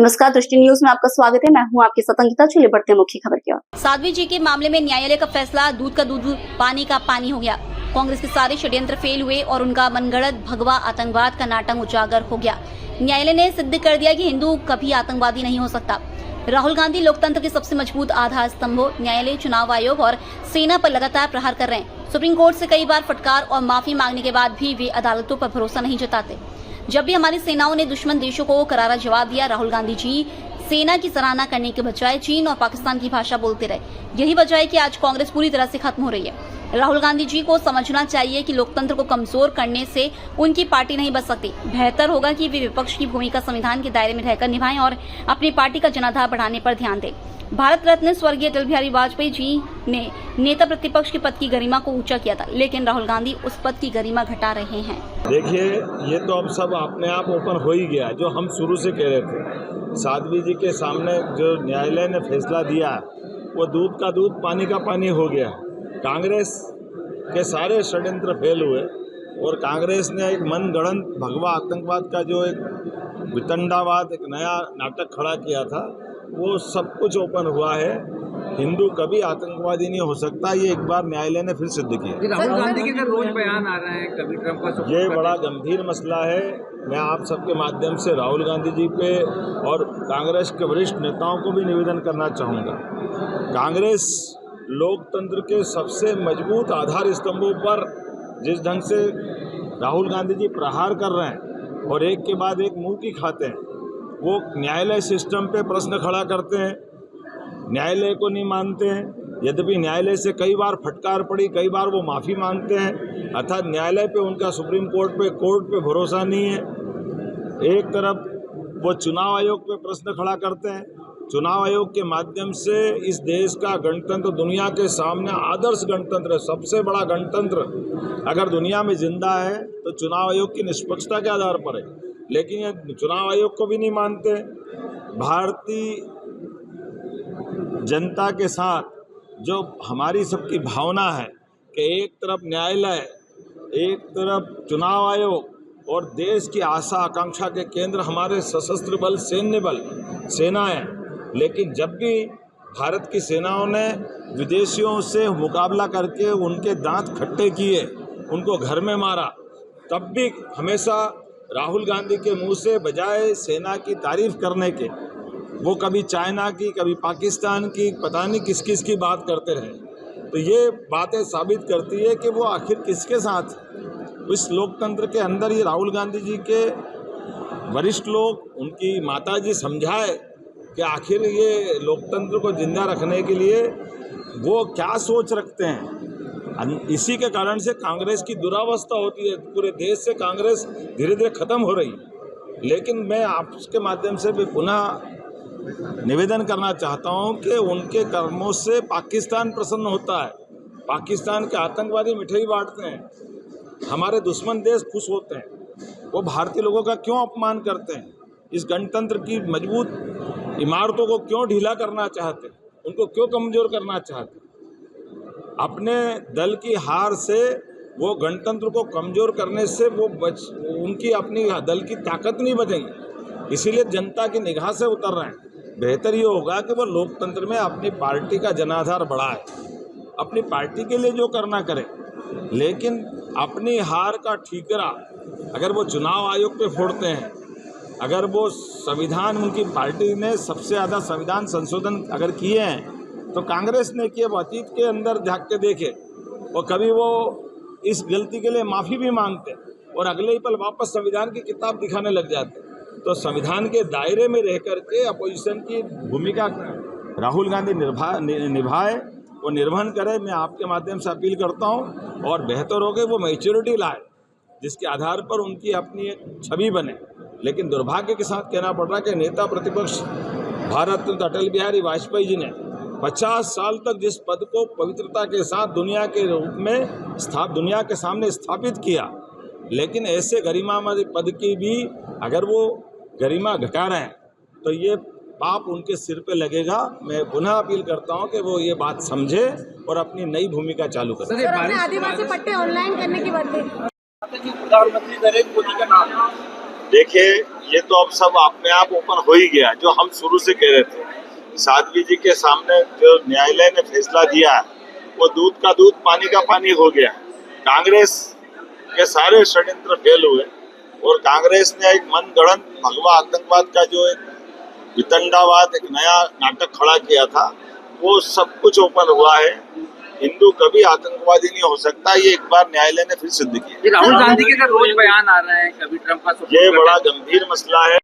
नमस्कार, दृष्टि न्यूज में आपका स्वागत है। मैं हूं आपकी सतंगिता। चलिए बढ़ते हैं मुख्य खबर की ओर। साध्वी जी के मामले में न्यायालय का फैसला दूध का दूध पानी का पानी हो गया। कांग्रेस के सारे षड्यंत्र फेल हुए और उनका मनगढ़ंत भगवा आतंकवाद का नाटक उजागर हो गया। न्यायालय ने सिद्ध कर दिया कि हिंदू कभी आतंकवादी नहीं हो सकता। राहुल गांधी लोकतंत्र के सबसे मजबूत आधार स्तंभ हो। न्यायालय, चुनाव आयोग और सेना पर लगातार प्रहार कर रहे हैं। सुप्रीम कोर्ट से कई बार फटकार और माफी मांगने के बाद भी वे अदालतों पर भरोसा नहीं जताते। जब भी हमारी सेनाओं ने दुश्मन देशों को करारा जवाब दिया, राहुल गांधी जी सेना की सराहना करने के बजाय चीन और पाकिस्तान की भाषा बोलते रहे। यही वजह है कि आज कांग्रेस पूरी तरह से खत्म हो रही है। राहुल गांधी जी को समझना चाहिए कि लोकतंत्र को कमजोर करने से उनकी पार्टी नहीं बच सकती। बेहतर होगा कि वे विपक्ष की भूमिका संविधान के दायरे में रहकर निभाएं और अपनी पार्टी का जनाधार बढ़ाने पर ध्यान दें। भारत रत्न स्वर्गीय अटल बिहारी वाजपेयी जी ने नेता प्रतिपक्ष के पद की गरिमा को ऊंचा किया था, लेकिन राहुल गांधी उस पद की गरिमा घटा रहे हैं। देखिए, ये तो अब सब अपने आप ओपन हो ही गया। जो हम शुरू से कह रहे थे, साध्वी जी के सामने जो न्यायालय ने फैसला दिया, वो दूध का दूध पानी का पानी हो गया। कांग्रेस के सारे षड्यंत्र फेल हुए और कांग्रेस ने एक मनगढ़ंत भगवा आतंकवाद का जो एक वितंडावाद, एक नया नाटक खड़ा किया था, वो सब कुछ ओपन हुआ है। हिंदू कभी आतंकवादी नहीं हो सकता, ये एक बार न्यायालय ने फिर सिद्ध किया। राहुल गांधी के रोज बयान आ रहे हैं, कभी ट्रंप का, ये बड़ा गंभीर मसला है। मैं आप सबके माध्यम से राहुल गांधी जी पे और कांग्रेस के वरिष्ठ नेताओं को भी निवेदन करना चाहूँगा। कांग्रेस लोकतंत्र के सबसे मजबूत आधार स्तंभों पर जिस ढंग से राहुल गांधी जी प्रहार कर रहे हैं और एक के बाद एक मुंह की खाते हैं, वो न्यायालय सिस्टम पे प्रश्न खड़ा करते हैं, न्यायालय को नहीं मानते हैं। यद्यपि न्यायालय से कई बार फटकार पड़ी, कई बार वो माफ़ी मांगते हैं, अर्थात न्यायालय पे उनका सुप्रीम कोर्ट पे भरोसा नहीं है। एक तरफ वो चुनाव आयोग पे प्रश्न खड़ा करते हैं। चुनाव आयोग के माध्यम से इस देश का गणतंत्र दुनिया के सामने आदर्श गणतंत्र है, सबसे बड़ा गणतंत्र अगर दुनिया में जिंदा है तो चुनाव आयोग की निष्पक्षता के आधार पर है, लेकिन ये चुनाव आयोग को भी नहीं मानते। भारतीय जनता के साथ जो हमारी सबकी भावना है कि एक तरफ न्यायालय, एक तरफ चुनाव आयोग और देश की आशा आकांक्षा के केंद्र हमारे सशस्त्र बल, सैन्य बल, सेनाएं, लेकिन जब भी भारत की सेनाओं ने विदेशियों से मुकाबला करके उनके दांत खट्टे किए, उनको घर में मारा, तब भी हमेशा राहुल गांधी के मुंह से बजाय सेना की तारीफ करने के, वो कभी चाइना की, कभी पाकिस्तान की, पता नहीं किस किस की बात करते रहे। तो ये बातें साबित करती है कि वो आखिर किसके साथ, इस लोकतंत्र के अंदर ये राहुल गांधी जी के वरिष्ठ लोग, उनकी माताजी समझाए कि आखिर ये लोकतंत्र को जिंदा रखने के लिए वो क्या सोच रखते हैं। इसी के कारण से कांग्रेस की दुरावस्था होती है। पूरे देश से कांग्रेस धीरे धीरे खत्म हो रही है। लेकिन मैं आपके माध्यम से भी पुनः निवेदन करना चाहता हूं कि उनके कर्मों से पाकिस्तान प्रसन्न होता है। पाकिस्तान के आतंकवादी मिठाई बांटते हैं, हमारे दुश्मन देश खुश होते हैं। वो भारतीय लोगों का क्यों अपमान करते हैं? इस गणतंत्र की मजबूत इमारतों को क्यों ढीला करना चाहते हैं? उनको क्यों कमजोर करना चाहते हैं? अपने दल की हार से, वो गणतंत्र को कमजोर करने से वो उनकी अपनी दल की ताकत नहीं बचेगी। इसीलिए जनता की निगाह से उतर रहे हैं। बेहतर ये होगा कि वो लोकतंत्र में अपनी पार्टी का जनाधार बढ़ाए, अपनी पार्टी के लिए जो करना करे, लेकिन अपनी हार का ठीकरा अगर वो चुनाव आयोग पे फोड़ते हैं, अगर वो संविधान, उनकी पार्टी ने सबसे ज़्यादा संविधान संशोधन अगर किए हैं तो कांग्रेस ने किए, वो अतीत के अंदर झाँक के देखे, और कभी वो इस गलती के लिए माफ़ी भी मांगते और अगले ही पल वापस संविधान की किताब दिखाने लग जाते। तो संविधान के दायरे में रह करके अपोजिशन की भूमिका राहुल गांधी निभाए, वो निर्वहन करे। मैं आपके माध्यम से अपील करता हूँ, और बेहतर हो गए वो मैच्योरिटी लाए जिसके आधार पर उनकी अपनी एक छवि बने। लेकिन दुर्भाग्य के साथ कहना पड़ रहा है कि नेता प्रतिपक्ष भारत रत्न अटल बिहारी वाजपेयी जी ने 50 साल तक जिस पद को पवित्रता के साथ दुनिया के रूप में दुनिया के सामने स्थापित किया, लेकिन ऐसे गरिमामय पद की भी अगर वो गरिमा घटा रहे हैं तो ये पाप उनके सिर पे लगेगा। मैं पुनः अपील करता हूं कि वो ये बात समझे और अपनी नई भूमिका चालू करें। आदिवासी पट्टे ऑनलाइन करने की बात है। प्रधानमंत्री नरेंद्र मोदी का नाम देखिए, ये तो अब सब अपने आप ओपन हो ही गया, जो हम शुरू से कह रहे थे। साध्वी जी के सामने जो न्यायालय ने फैसला दिया है, वो दूध का दूध पानी का पानी हो गया। कांग्रेस के सारे षड्यंत्र फेल हुए और कांग्रेस ने एक मनगढ़ंत भगवा आतंकवाद का जो एक वितंडावाद, एक नया नाटक खड़ा किया था, वो सब कुछ ओपन हुआ है। हिंदू कभी आतंकवादी नहीं हो सकता, ये एक बार न्यायालय ने फिर सिद्ध किया। ये राहुल गांधी के रोज बयान आ रहे हैं, कभी ट्रंप का ये बड़ा गंभीर मसला है।